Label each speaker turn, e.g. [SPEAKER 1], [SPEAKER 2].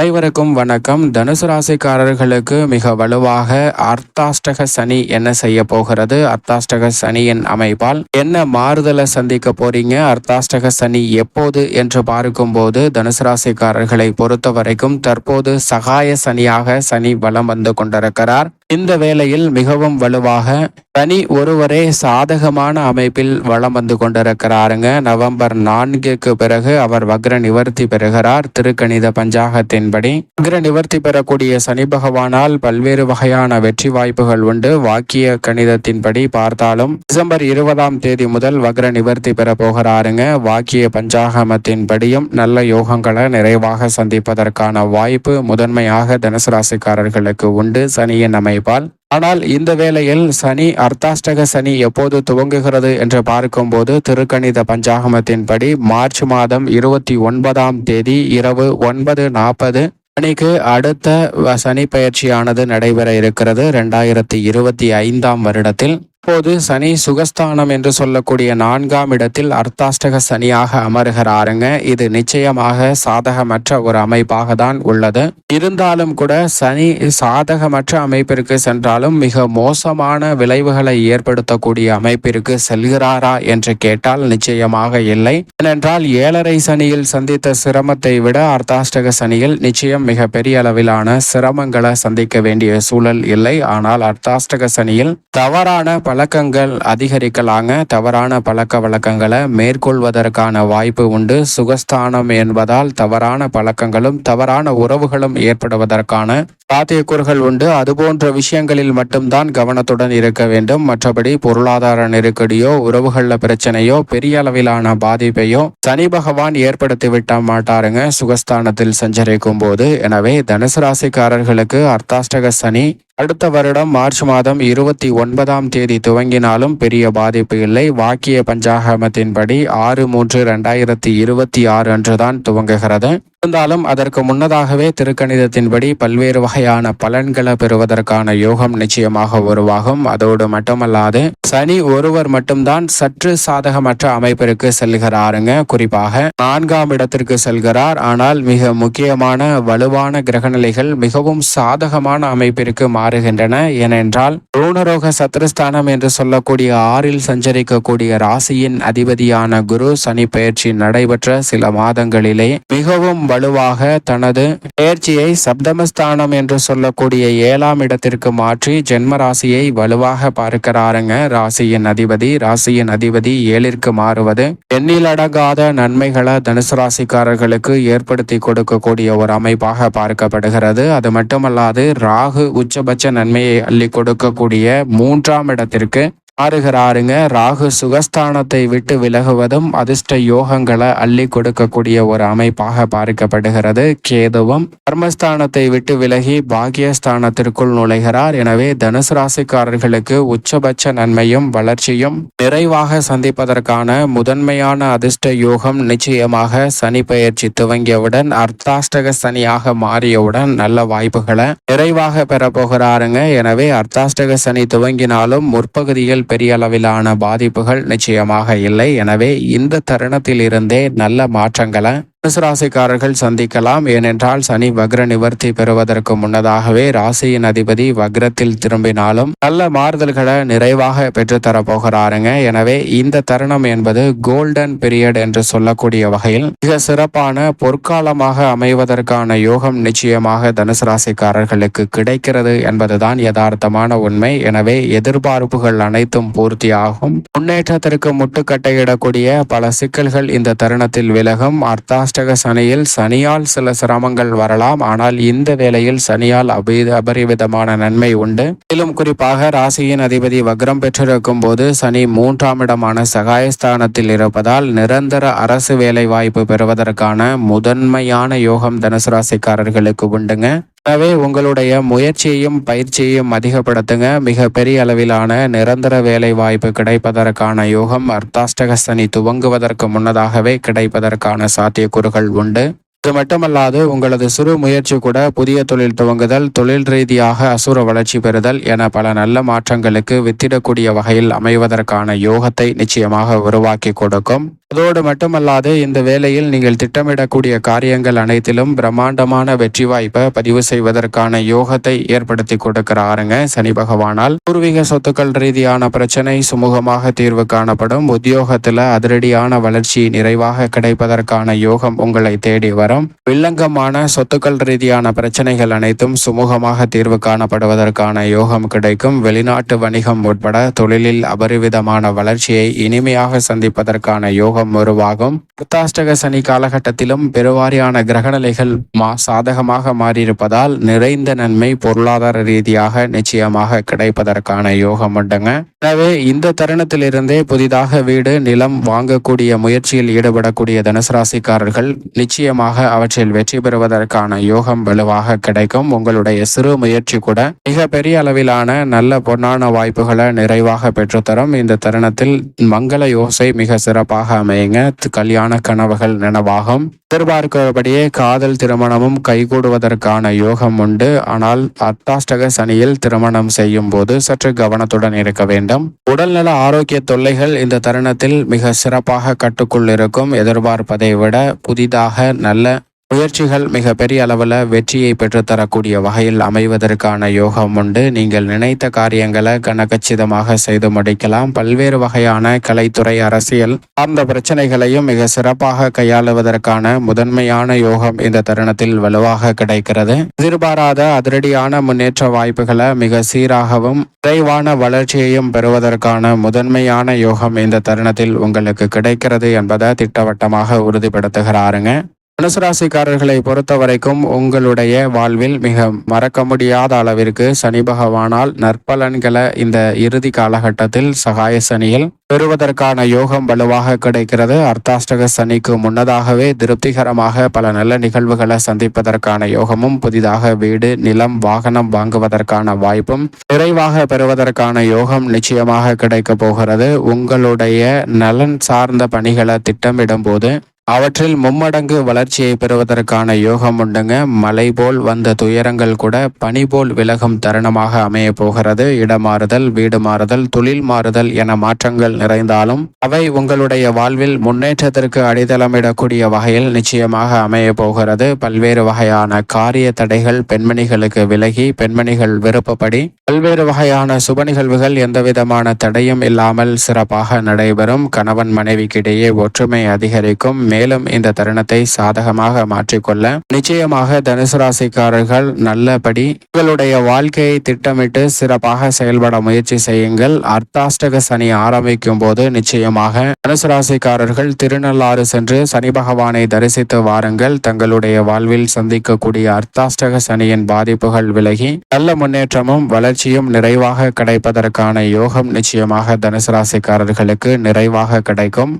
[SPEAKER 1] அனைவருக்கும் வணக்கம். தனுசு ராசிக்காரர்களுக்கு மிக வலுவாக அர்த்தாஷ்டக சனி என்ன செய்ய போகிறது, அர்த்தாஷ்டக சனியின் அமைப்பால் என்ன மாறுதலை சந்திக்க போறீங்க, அர்த்தாஷ்டக சனி எப்போது என்று பார்க்கும்போது தனுசு ராசிக்காரர்களை பொறுத்த வரைக்கும் தற்போது சகாய சனியாக சனி வலம் வந்து கொண்டிருக்கிறார். இந்த வேளையில் மிகவும் வலுவாக சனி ஒருவரே சாதகமான அமைப்பில் வலம் வந்து கொண்டிருக்கிறாருங்க. நவம்பர் 4க்கு பிறகு அவர் வக்ர நிவர்த்தி பெறுகிறார். திருக்கணித பஞ்சாகத்தின்படி வக்ர நிவர்த்தி பெறக்கூடிய சனி பகவானால் பல்வேறு வகையான வெற்றி வாய்ப்புகள் உண்டு. வாக்கிய கணிதத்தின்படி பார்த்தாலும் டிசம்பர் 20ஆம் தேதி முதல் வக்ர நிவர்த்தி பெற போகிறாருங்க. வாக்கிய பஞ்சாகமத்தின்படியும் நல்ல யோகங்களை நிறைவாக சந்திப்பதற்கான வாய்ப்பு முதன்மையாக தனுசு ராசிக்காரர்களுக்கு உண்டு சனியின் அமைப்பால். ஆனால் இந்த வேளையில் சனி அர்த்தாஷ்டக சனி எப்போது துவங்குகிறது என்று பார்க்கும்போது திருக்கணித பஞ்சாகமத்தின்படி மார்ச் மாதம் 29ஆம் தேதி இரவு 9:40 மணிக்கு அடுத்த சனி பயிற்சியானது நடைபெற இருக்கிறது 2025ஆம் வருடத்தில். இப்போது சனி சுகஸ்தானம் என்று சொல்லக்கூடிய 4ஆம் இடத்தில் அர்த்தாஷ்டக சனியாக அமர்கிறாருங்க. இது நிச்சயமாக சாதகமற்ற ஒரு அமைப்பாக தான் உள்ளது. இருந்தாலும் கூட சனி சாதகமற்ற அமைப்பிற்கு சென்றாலும் மிக மோசமான விளைவுகளை ஏற்படுத்தக்கூடிய அமைப்பிற்கு செல்கிறாரா என்று கேட்டால் நிச்சயமாக இல்லை. ஏனென்றால் 7.5 சனியில் சந்தித்த சிரமத்தை விட அர்த்தாஷ்டக சனியில் நிச்சயம் மிக பெரிய அளவிலான சிரமங்களை சந்திக்க வேண்டிய சூழல் இல்லை. ஆனால் அர்த்தாஷ்டக சனியில் தவறான பழக்கங்கள் அதிகரிக்கலாங்க. தவறான பழக்க வழக்கங்களை மேற்கொள்வதற்கான வாய்ப்பு உண்டு. சுகஸ்தானம் என்பதால் தவறான பழக்கங்களும் தவறான உறவுகளும் ஏற்படுவதற்கான சாத்தியக்கூறுகள் உண்டு. அதுபோன்ற விஷயங்களில் மட்டும்தான் கவனத்துடன் இருக்க வேண்டும். மற்றபடி பொருளாதார நெருக்கடியோ உறவுகளில் பிரச்சனையோ பெரிய அளவிலான பாதிப்பையோ சனி பகவான் ஏற்படுத்தி விட்ட மாட்டாருங்க சுகஸ்தானத்தில் சஞ்சரிக்கும் போது. எனவே தனுசு ராசிக்காரர்களுக்கு அர்த்தாஷ்டக சனி அடுத்த வருடம் மார்ச் மாதம் 29ஆம் தேதி துவங்கினாலும் பெரிய பாதிப்பு இல்லை. வாக்கிய பஞ்சாகமத்தின்படி 6/3/2026 அன்றுதான் துவங்குகிறது. இருந்தாலும் அதற்கு முன்னதாகவே திருக்கணிதத்தின்படி பல்வேறு வகையான பலன்களை பெறுவதற்கான யோகம் நிச்சயமாக உருவாகும். அதோடு மட்டுமல்லாது சனி ஒருவர் மட்டும்தான் சற்று சாதகமற்ற அமைப்பிற்கு செல்கிறாருங்க. குறிப்பாக 4ஆம் இடத்திற்கு செல்கிறார். ஆனால் மிக முக்கியமான வலுவான கிரகநிலைகள் மிகவும் சாதகமான அமைப்பிற்கு மாறுகின்றன. ஏனென்றால் ருணரோக சத்ருஸ்தானம் என்று சொல்லக்கூடிய 6இல் சஞ்சரிக்கக்கூடிய ராசியின் அதிபதியான குரு சனி பயிற்சி நடைபெற்ற சில மாதங்களிலே மிகவும் வலுவாக தனது பெயர்ச்சியை சப்தமஸ்தானம் என்று சொல்லக்கூடிய 7ஆம் இடத்திற்கு மாற்றி ஜென்ம ராசியை வலுவாக பார்க்கிறாருங்க. ராசியின் அதிபதி 7ற்கு மாறுவது எண்ணிலடங்காத நன்மைகளை தனுசு ராசிக்காரர்களுக்கு ஏற்படுத்தி கொடுக்கக்கூடிய ஒரு அமைப்பாக பார்க்கப்படுகிறது. அது மட்டுமல்லாது ராகு உச்சபட்ச நன்மையை அள்ளி கொடுக்கக்கூடிய 3ஆம் இடத்திற்கு மாறுகிறாருங்க. ராகு சுகஸ்தானத்தை விட்டு விலகுவதும் அதிர்ஷ்ட யோகங்களை அள்ளி கொடுக்கக்கூடிய ஒரு அமைப்பாக பார்க்கப்படுகிறது. கேதுவும் கர்மஸ்தானத்தை விட்டு விலகி பாக்கியஸ்தானத்திற்குள் நுழைகிறார். எனவே தனுசு ராசிக்காரர்களுக்கு உச்சபட்ச நன்மையும் வளர்ச்சியும் நிறைவாக சந்திப்பதற்கான முதன்மையான அதிர்ஷ்ட யோகம் நிச்சயமாக சனி பயிற்சி துவங்கியவுடன் அர்த்தாஷ்டக சனியாக மாறியவுடன் நல்ல வாய்ப்புகளை நிறைவாக பெறப்போகிறாருங்க. எனவே அர்த்தாஷ்டக சனி துவங்கினாலும் முற்பகுதியில் பெரிய அளவிலான பாதிப்புகள் நிச்சயமாக இல்லை. எனவே இந்த தருணத்தில் இருந்தே நல்ல மாற்றங்களை தனுசு ராசிக்காரர்கள் சந்திக்கலாம். ஏனென்றால் சனி வக்ர நிவர்த்தி பெறுவதற்கு முன்னதாகவே ராசியின் அதிபதி வக்ரத்தில் திரும்பினாலும் நல்ல மாறுதல்களை நிறைவாக பெற்றுத்தர போகிறாருங்க. எனவே இந்த தருணம் என்பது கோல்டன் பீரியட் என்று சொல்லக்கூடிய வகையில் மிக சிறப்பான பொற்காலமாக அமைவதற்கான யோகம் நிச்சயமாக தனுசு ராசிக்காரர்களுக்கு கிடைக்கிறது என்பதுதான் யதார்த்தமான உண்மை. எனவே எதிர்பார்ப்புகள் அனைத்தும் பூர்த்தியாகும். முன்னேற்றத்திற்கு முட்டுக்கட்டையிடக்கூடிய பல சிக்கல்கள் இந்த தருணத்தில் விலகும். அர்த்தாஷ்டக சனியில் சனியால் சில சிரமங்கள் வரலாம். ஆனால் இந்த வேளையில் சனியால் அபரிவிதமான நன்மை உண்டு. மேலும் குறிப்பாக ராசியின் அதிபதி வக்ரம் பெற்றிருக்கும் போது சனி 3ஆம் இடமான சகாயஸ்தானத்தில் இருப்பதால் நிரந்தர அரசு வேலை வாய்ப்பு பெறுவதற்கான முதன்மையான யோகம் தனுசு ராசிக்காரர்களுக்கு உண்டுங்க. எனவே உங்களுடைய முயற்சியையும் பயிற்சியையும் அதிகப்படுத்துங்க. மிக பெரிய அளவிலான நிரந்தர வேலை வாய்ப்பு கிடைப்பதற்கான யோகம் அர்த்தாஷ்டக சனி துவங்குவதற்கு முன்னதாகவே கிடைப்பதற்கான சாத்தியக்கூறுகள் உண்டு. இது மட்டுமல்லாது உங்களது சிறு முயற்சி கூட புதிய தொழில் துவங்குதல், தொழில் ரீதியாக அசுர வளர்ச்சி பெறுதல் என பல நல்ல மாற்றங்களுக்கு வித்திடக்கூடிய வகையில் அமைவதற்கான யோகத்தை நிச்சயமாக உருவாக்கி கொடுக்கும். அதோடு மட்டுமல்லாது இந்த வேளையில் நீங்கள் திட்டமிடக்கூடிய காரியங்கள் அனைத்திலும் பிரம்மாண்டமான வெற்றி வாய்ப்பை பதிவு செய்வதற்கான யோகத்தை ஏற்படுத்தி கொடுக்கிறாருங்க சனி பகவானால். பூர்வீக சொத்துக்கள் ரீதியான பிரச்சனை சுமூகமாக தீர்வு காணப்படும். உத்தியோகத்துல அதிரடியான வளர்ச்சி நிறைவாக கிடைப்பதற்கான யோகம் உங்களை தேடி வரும். வில்லங்கமான சொத்துக்கள் ரீதியான பிரச்சனைகள் அனைத்தும் சுமூகமாக தீர்வு காணப்படுவதற்கான யோகம் கிடைக்கும். வெளிநாட்டு வணிகம் உட்பட தொழிலில் அபரிவிதமான வளர்ச்சியை இனிமையாக சந்திப்பதற்கான யோகம் உருவாகும். புத்தாஷ்டக சனி காலகட்டத்திலும் பெருவாரியான கிரகநிலைகள் சாதகமாக மாறியிருப்பதால் நிறைந்த நன்மை பொருளாதார ரீதியாக நிச்சயமாக கிடைப்பதற்கான யோகம் உண்டுங்க. எனவே இந்த தருணத்திலிருந்தே புதிதாக வீடு நிலம் வாங்கக்கூடிய முயற்சியில் ஈடுபடக்கூடிய தனுசு ராசிக்காரர்கள் நிச்சயமாக அவற்றில் வெற்றி பெறுவதற்கான யோகம் வலுவாக கிடைக்கும். உங்களுடைய சிறு முயற்சி கூட மிக பெரிய அளவிலான நல்ல பொன்னான வாய்ப்புகளை நிறைவாக பெற்றுத்தரும். இந்த தருணத்தில் மங்கள யோசை மிக சிறப்பாக அமையுங்க. கல்யாண கனவுகள் நனவாகும். எதிர்பார்க்கிறபடியே காதல் திருமணமும் கைகூடுவதற்கான யோகம் உண்டு. ஆனால் அர்த்தாஷ்டக சனியில் திருமணம் செய்யும் போது சற்று கவனத்துடன் இருக்க வேண்டும். உடல்நல ஆரோக்கிய தொல்லைகள் இந்த தருணத்தில் மிக சிறப்பாக கட்டுக்குள் இருக்கும். எதிர்பார்ப்பதை விட புதிதாக நல்ல முயற்சிகள் மிக பெரிய அளவில் வெற்றியை பெற்றுத்தரக்கூடிய வகையில் அமைவதற்கான யோகம் உண்டு. நீங்கள் நினைத்த காரியங்களை கனகச்சிதமாக செய்து முடிக்கலாம். பல்வேறு வகையான கலைத்துறை அரசியல் சார்ந்த பிரச்சனைகளையும் மிக சிறப்பாக கையாளுவதற்கான முதன்மையான யோகம் இந்த தருணத்தில் வலுவாக கிடைக்கிறது. எதிர்பாராத அதிரடியான முன்னேற்ற வாய்ப்புகளை மிக சீராகவும் விரைவான வளர்ச்சியையும் பெறுவதற்கான முதன்மையான யோகம் இந்த தருணத்தில் உங்களுக்கு கிடைக்கிறது என்பதை திட்டவட்டமாக உறுதிப்படுத்துகிறாருங்க. தனுசு ராசிக்காரர்களை பொறுத்த வரைக்கும் உங்களுடைய வாழ்வில் மிக மறக்க முடியாத அளவிற்கு சனி பகவானால் நற்பலன்களை இந்த இறுதி காலகட்டத்தில் சகாய சனியில் பெறுவதற்கான யோகம் வலுவாக கிடைக்கிறது. அர்த்தாஷ்டக சனிக்கு முன்னதாகவே திருப்திகரமாக பல நல்ல நிகழ்வுகளை சந்திப்பதற்கான யோகமும் புதிதாக வீடு நிலம் வாகனம் வாங்குவதற்கான வாய்ப்பும் நிறைவாக பெறுவதற்கான யோகம் நிச்சயமாக கிடைக்க போகிறது. உங்களுடைய நலன் சார்ந்த பணிகளை திட்டமிடும் போது அவற்றில் மும்மடங்கு வளர்ச்சியை பெறுவதற்கான யோகம் உண்டுங்க. மலை போல் வந்த துயரங்கள் கூட பனி போல் விலகும் தருணமாக அமைய போகிறது. இடமாறுதல் வீடு மாறுதல் தொழில் மாறுதல் என மாற்றங்கள் நிறைந்தாலும் அவை உங்களுடைய வாழ்வில் முன்னேற்றத்திற்கு அடித்தளமிடக்கூடிய வகையில் நிச்சயமாக அமைய போகிறது. பல்வேறு வகையான காரிய தடைகள் பெண்மணிகளுக்கு விலகி பெண்மணிகள் விருப்பப்படி பல்வேறு வகையான சுப நிகழ்வுகள் எந்தவிதமான தடையும் இல்லாமல் சிறப்பாக நடைபெறும். கணவன் மனைவிக்கிடையே ஒற்றுமை அதிகரிக்கும். மேலும் இந்த தருணத்தை சாதகமாக மாற்றிக்கொள்ள நிச்சயமாக தனுசு ராசிக்காரர்கள் நல்லபடி உங்களுடைய வாழ்க்கையை திட்டமிட்டு சிறப்பாக செயல்பட முயற்சி செய்யுங்கள். அர்த்தாஷ்டக சனி ஆரம்பிக்கும் போது நிச்சயமாக தனுசு ராசிக்காரர்கள் திருநள்ளாறு சென்று சனி பகவானை தரிசித்து வாருங்கள். தங்களுடைய வாழ்வில் சந்திக்கக்கூடிய அர்த்தாஷ்டக சனியின் பாதிப்புகள் விலகி நல்ல முன்னேற்றமும் வளர்ச்சியும் நிறைவாக கிடைப்பதற்கான யோகம் நிச்சயமாக தனுசு ராசிக்காரர்களுக்கு நிறைவாக கிடைக்கும்.